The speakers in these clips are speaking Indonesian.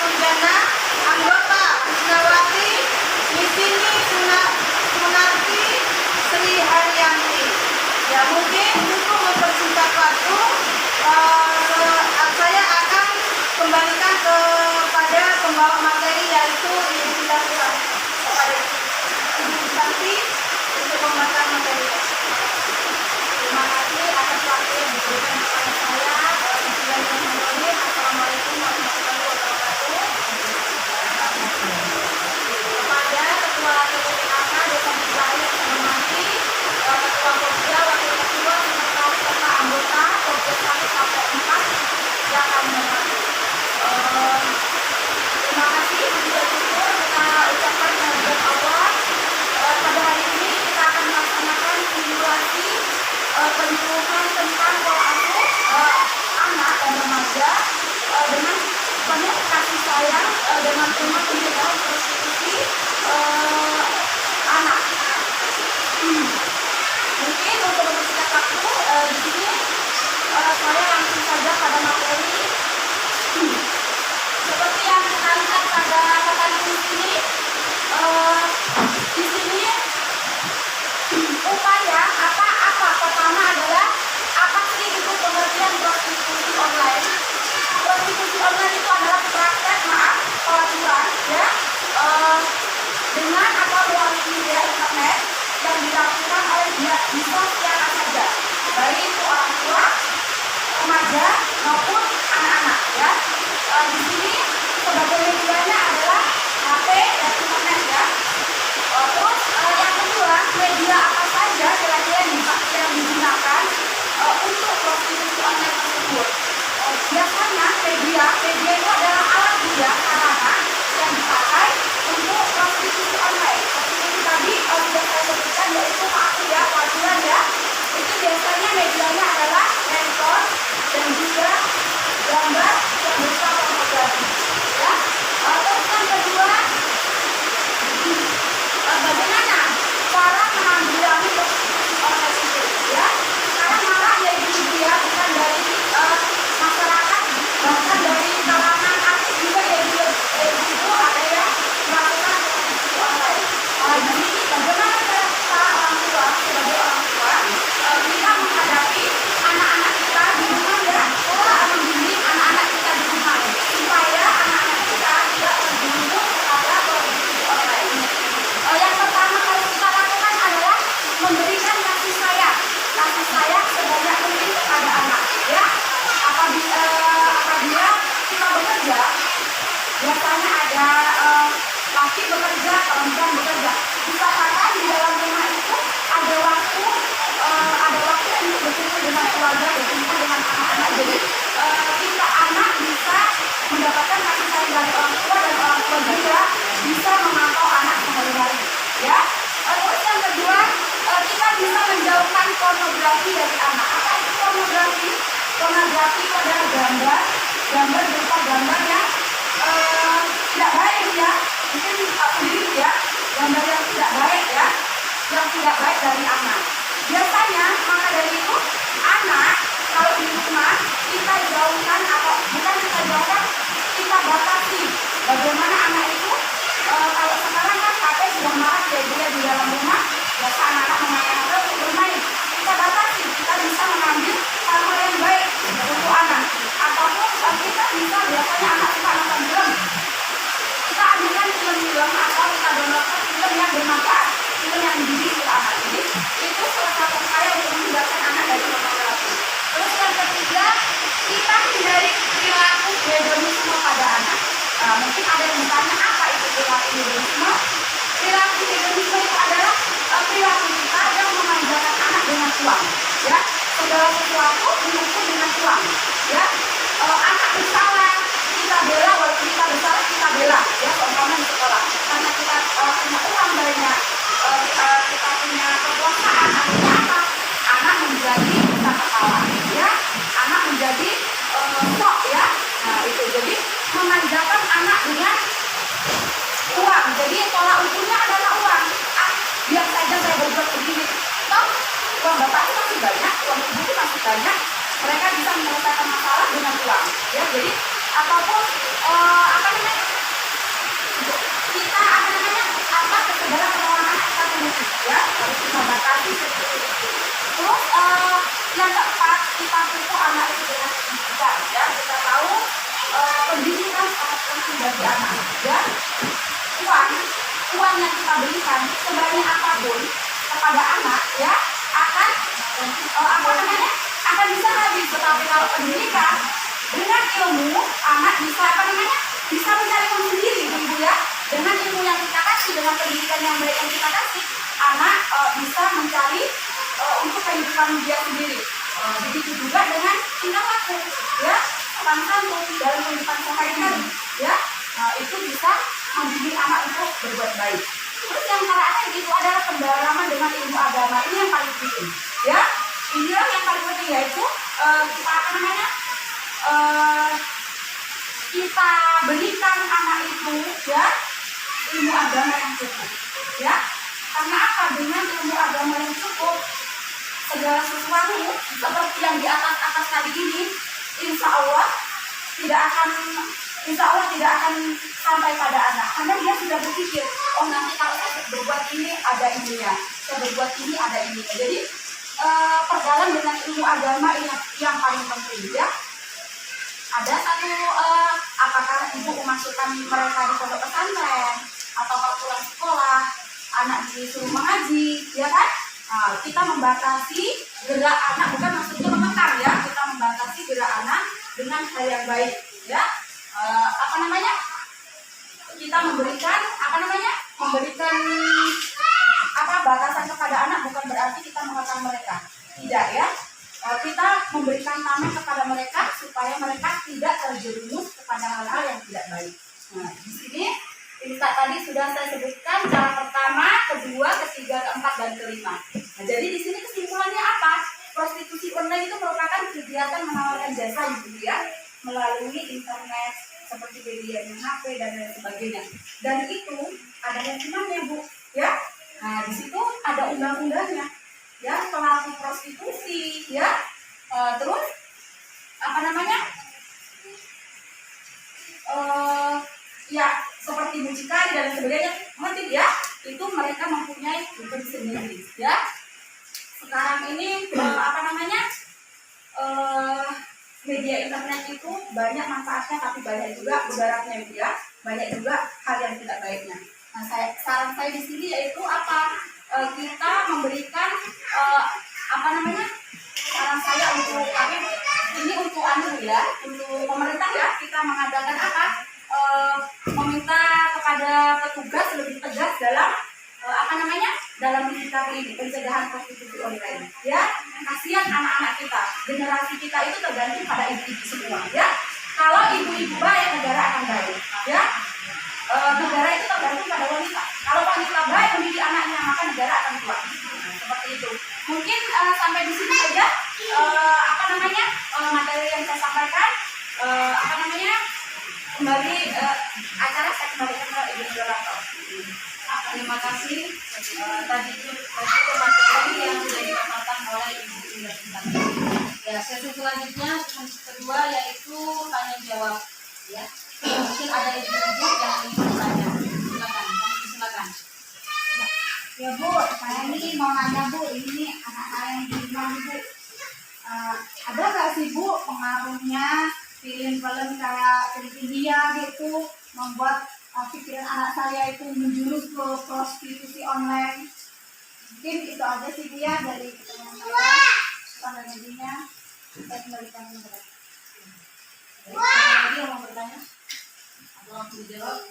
Sujana, anggota Kusnawati, Misini Sunarti, Sri Haryanti. Ya, mungkin untuk mempersingkat waktu, saya akan kembalikan kepada pembawa materi, yaitu Ibu Susanti, kepada Ibu Susanti untuk membacakan materi. Terima kasih atas waktu yang diberikan kepada saya. Assalamualaikum warahmatullahi wabarakatuh. Kepada Ketua TPPKK Desa Mutiara yang saya hormati, Ketua Pokja, Wakil Ketua, Sekretaris serta anggota Pokja 1 sampai 4 yang kami hormati. Terima kasih, puji dan syukur kita ucapkan kehadirat Allah. Pada hari ini kita akan melaksanakan simulasi penyuluhan tentang pola asuh anak dan remaja dengan penuh kasih sayang dengan tema pencegahan prostitusi anak. Mungkin untuk mempersingkat waktu, di sini saya langsung saja pada materi. Seperti yang kita lihat pada papan tulis ini, di sini upaya apa pertama adalah apa sih itu pengertian prostitusi online? Prostitusi online itu adalah praktek pelacuran ya dengan atau melalui media internet yang dilakukan oleh bisa siapa saja, baik itu orang tua, remaja maupun anak-anak ya. Di sini sebagai medianya adalah HP dan internet ya. Terus yang kedua, media apa saja kira-kira yang digunakan untuk prostitusi online tersebut. Biasanya media itu adalah alat juga sarana yang dipakai untuk prostitusi online. Seperti tadi sudah saya sebutkan, yaitu pelacuran ya. Itu biasanya medianya adalah handphone dan juga gambar yang berupa pornografi ya. Terus yang kedua, bagaimana cara menanggulangi prostitusi online itu ya. Sekarang maraknya ibu ya, bukan dari masyarakat, bahkan dari kalangan artis juga ya ibu ada yang melakukan prostitusi online. Jadi bagaimana cara kita orang tua sebagai orang tua kita menghadapi anak-anak kita di rumah ya, membimbing anak-anak kita di rumah supaya anak-anak kita tidak terjerumus kepada prostitusi online. Yang pertama harus kita lakukan adalah memberikan kasih sayang sebanyak mungkin kepada anak ya. Apabila kita bekerja, biasanya ada laki bekerja, perempuan bekerja. Usahakan di dalam rumah itu ada waktu untuk berkumpul dengan keluarga, berkumpul dengan anak-anak. Jadi kita anak bisa mendapatkan kasih sayang dari orang tua dan orang tua juga bisa memantau anak sehari-hari ya. Terus yang kedua, kita bisa menjauhkan pornografi dari anak. Apa itu pornografi? Pornografi itu adalah gambar berupa gambar yang tidak baik ya. Mungkin sendiri ya, gambar yang tidak baik ya, yang tidak baik dari anak. Biasanya maka dari itu anak kalau di rumah kita jauhkan, atau bukan kita jauhkan, kita batasi. Bagaimana anak itu kalau sekarang kan HP sudah marak ya dia di dalam rumah, biasa anak-anak memakai HP untuk bermain. Kita batasi, kita bisa mengambil hal-hal yang baik untuk anak. Ataupun kita bisa, biasanya anak suka nonton film, kita ambilkan film-film atau kita downloadkan film yang bermanfaat, film yang mendidik untuk anak. Jadi itu salah satu upaya untuk menghindarkan anak dari pornografi. Terus yang ketiga, kita hindari perilaku hedonisme pada anak. Mungkin ada yang bertanya apa itu perilaku hedonisme? Perilaku hedonisme itu adalah perilaku kita yang memanjakan anak dengan uang ya. Segala sesuatu diukur dengan uang ya. Anak bersalah, kita bela, walaupun kita bersalah kita bela ya. Contohnya di sekolah, karena kita punya uang banyak, kita punya kekuasaan, akhirnya apa? Anak menjadi besar kepala ya, anak menjadi sok ya. Nah itu, jadi memanjakan anak dengan uang. Jadi tolak ukurnya adalah uang. Biar saja saya berbuat begini, toh uang bapak itu masih banyak, uang ibu itu masih banyak. Mereka bisa menyelesaikan masalah dengan uang ya. Jadi ataupun apa namanya, batasi seperti itu. Terus yang keempat, kita pupuk anak itu dengan pendidikan. Ya, kita tahu pendidikan sangat penting bagi anak. Ya, uang yang kita berikan sebanyak apapun kepada anak, ya akan akan bisa habis. Tetapi kalau pendidikan dengan ilmu, anak bisa mencarikan sendiri, ibu ya. Dengan ilmu yang kita kasih, dengan pendidikan yang baik yang kita kasih, anak bisa mencari untuk kehidupan dia sendiri. Begitu juga dengan tingkah laku, ya, sopan santun dalam kehidupan sehari-hari, ya. Itu bisa mendidik anak untuk berbuat baik. Terus yang terakhir itu adalah pendalaman dengan ilmu agama. Ini yang paling penting, ya. Inilah yang paling penting, yaitu kita berikan anak itu, ya, ilmu agama yang cukup, ya. Karena apa? Dengan ilmu agama yang cukup, segala sesuatu seperti yang di atas tadi ini, insya Allah tidak akan sampai pada anak, karena dia sudah berpikir, oh nanti kalau saya berbuat ini ada ininya, saya berbuat ini ada ininya. Jadi perdalam dengan ilmu agama yang paling penting, ya. Ada satu, apakah ibu memasukkan mereka di pondok pesantren atau kalau pulang sekolah anak disuruh mengaji, ya kan? Kita membatasi gerak anak, bukan maksudnya mengekang, ya. Kita membatasi gerak anak dengan hal yang baik, ya. Kita memberikan batasan kepada anak, bukan berarti kita mengekang mereka, tidak, ya. Kita memberikan taman kepada mereka supaya mereka tidak terjerumus kepada hal-hal yang tidak baik. Nah, di sini tadi sudah saya sebutkan cara pertama, kedua, ketiga, keempat, dan kelima. Nah, jadi di sini kesimpulannya apa? Prostitusi online itu merupakan kegiatan menawarkan jasa, ibu ya, melalui internet seperti media HP dan lain sebagainya. Dan itu ada hukumannya, Bu, ya. Nah, di situ ada undang-undangnya, ya, pelaku prostitusi, ya. Terus ya seperti mucikari dan sebagainya, motif, ya, itu mereka mempunyai hukum sendiri, ya. Sekarang ini media internet itu banyak manfaatnya, tapi banyak juga mudaratnya, ya. Banyak juga hal yang tidak baiknya. Nah, saran saya di sini yaitu kita memberikan saran saya untuk ini untuk ya, untuk pemerintah, ya, kita mengadakan meminta kepada petugas lebih tegas dalam dalam menyikapi ini, pencegahan prostitusi online, ya. Kasihan anak-anak kita, generasi kita itu tergantung pada ibu-ibu semua, ya. Kalau ibu-ibu baik, negara akan baik, ya. Negara itu tergantung pada wanita. Kalau wanita baik mendidik anaknya, maka negara akan kuat. Seperti itu. Mungkin sampai di sini saja materi yang saya sampaikan. Kembali acara saya kembalikan ke Ibu Moderator. Terima kasih. Tadi itu materi yang sudah dipaparkan oleh Ibu Moderator. Ya, sesi selanjutnya kedua yaitu tanya jawab, ya. Mungkin ada ibu-ibu yang ingin bertanya. Silakan. Ya, Bu, saya ini mau nanya, Bu, ini anak saya yang di rumah, Bu. Ada nggak sih, Bu, pengaruhnya film-film kayak film India gitu membuat pikiran anak saya itu menjurus ke prostitusi online? Mungkin itu aja sih dia dari pertanyaan saya. Tanda jadinya saya kembalikan ke mereka. Lagi yang mau bertanya? Atau langsung dijawab?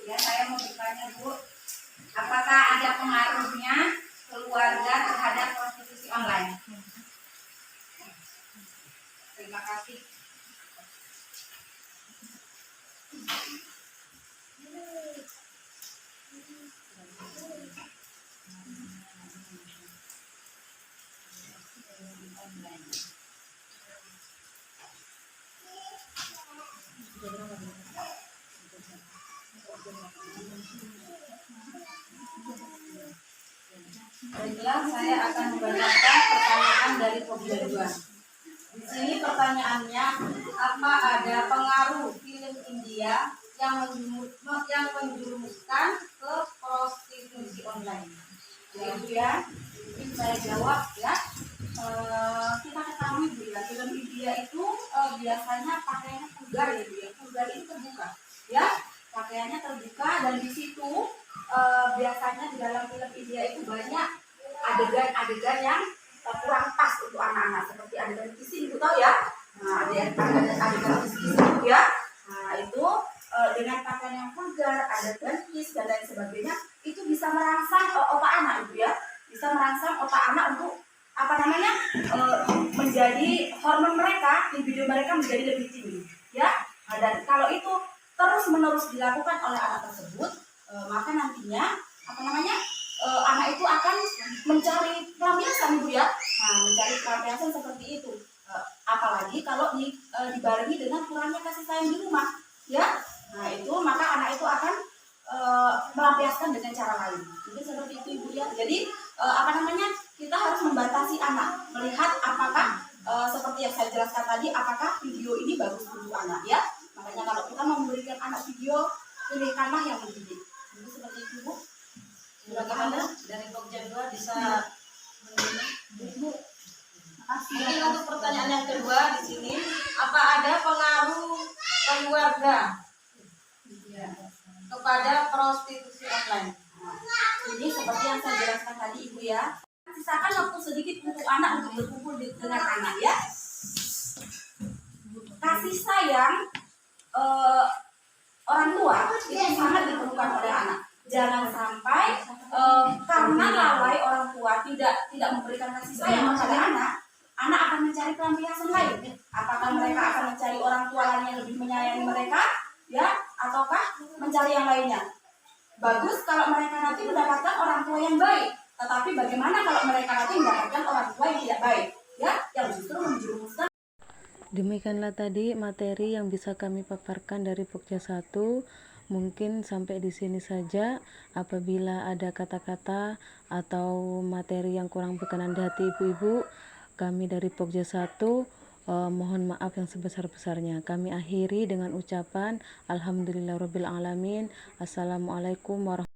Ya, saya mau bertanya, Bu, apakah ada pengaruhnya keluarga terhadap prostitusi online? Terima kasih. Ya, Baiklah, saya akan membacakan pertanyaan dari Pokja 2. Di sini pertanyaannya, apa ada pengaruh film India yang menjurumuskan ke prostitusi online? Jadi ya, ini saya jawab ya. Kita ketahui Bu ya, film India itu biasanya pakaiannya vulgar ya Bu ya. Vulgar itu terbuka ya, pakaiannya terbuka, dan di situ biasanya di dalam film India itu banyak adegan-adegan yang kurang pas untuk anak-anak, seperti adegan kissing, Ibu tahu ya. Nah, adegan kissing itu ya. Nah, itu dengan pakaian yang vulgar, adegan kiss dan lain sebagainya, itu bisa merangsang otak anak Ibu ya. Bisa merangsang otak anak untuk menjadi hormon mereka, libido mereka menjadi lebih tinggi ya. Nah, dan kalau itu terus menerus dilakukan oleh anak tersebut, maka nantinya anak itu akan mencari pelampiasan Bu ya. Nah, mencari pelampiasan seperti itu. Apalagi kalau dibarengi dengan kurangnya kasih sayang di rumah ya. Nah, itu maka anak itu akan melampiaskan dengan cara lain. Jadi seperti itu Ibu ya. Jadi kita harus membatasi anak, melihat apakah seperti yang saya jelaskan tadi, apakah video ini bagus untuk anak ya. Makanya kalau kita mau memberikan anak video, pilihkanlah yang mendidik. Jadi seperti itu Bu. Bagaimana dari Pokja 2 bisa mendidik? Mungkin untuk pertanyaan yang kedua di sini, apa ada pengaruh keluarga kepada prostitusi online? Jadi seperti yang saya jelaskan tadi Ibu ya, sisakan waktu sedikit untuk anak untuk berkumpul dengan anak ya. Kasih sayang orang tua itu sangat diperlukan oleh anak. Jangan sampai karena lalai orang tua tidak memberikan kasih sayang kepada anak akan mencari pelampiasan lain. Apakah mereka akan mencari orang tua lain yang lebih menyayangi mereka ya, ataukah mencari yang lainnya? Bagus kalau mereka nanti mendapatkan orang tua yang baik, tetapi bagaimana kalau mereka nanti mendapatkan orang tua yang tidak baik ya, yang justru menjerumuskan. Demikianlah tadi materi yang bisa kami paparkan dari Pokja 1. Mungkin sampai di sini saja. Apabila ada kata-kata atau materi yang kurang berkenan di hati ibu-ibu, kami dari Pokja 1 mohon maaf yang sebesar-besarnya. Kami akhiri dengan ucapan Alhamdulillahirabbil alamin. Assalamualaikum warahmatullahi wabarakatuh.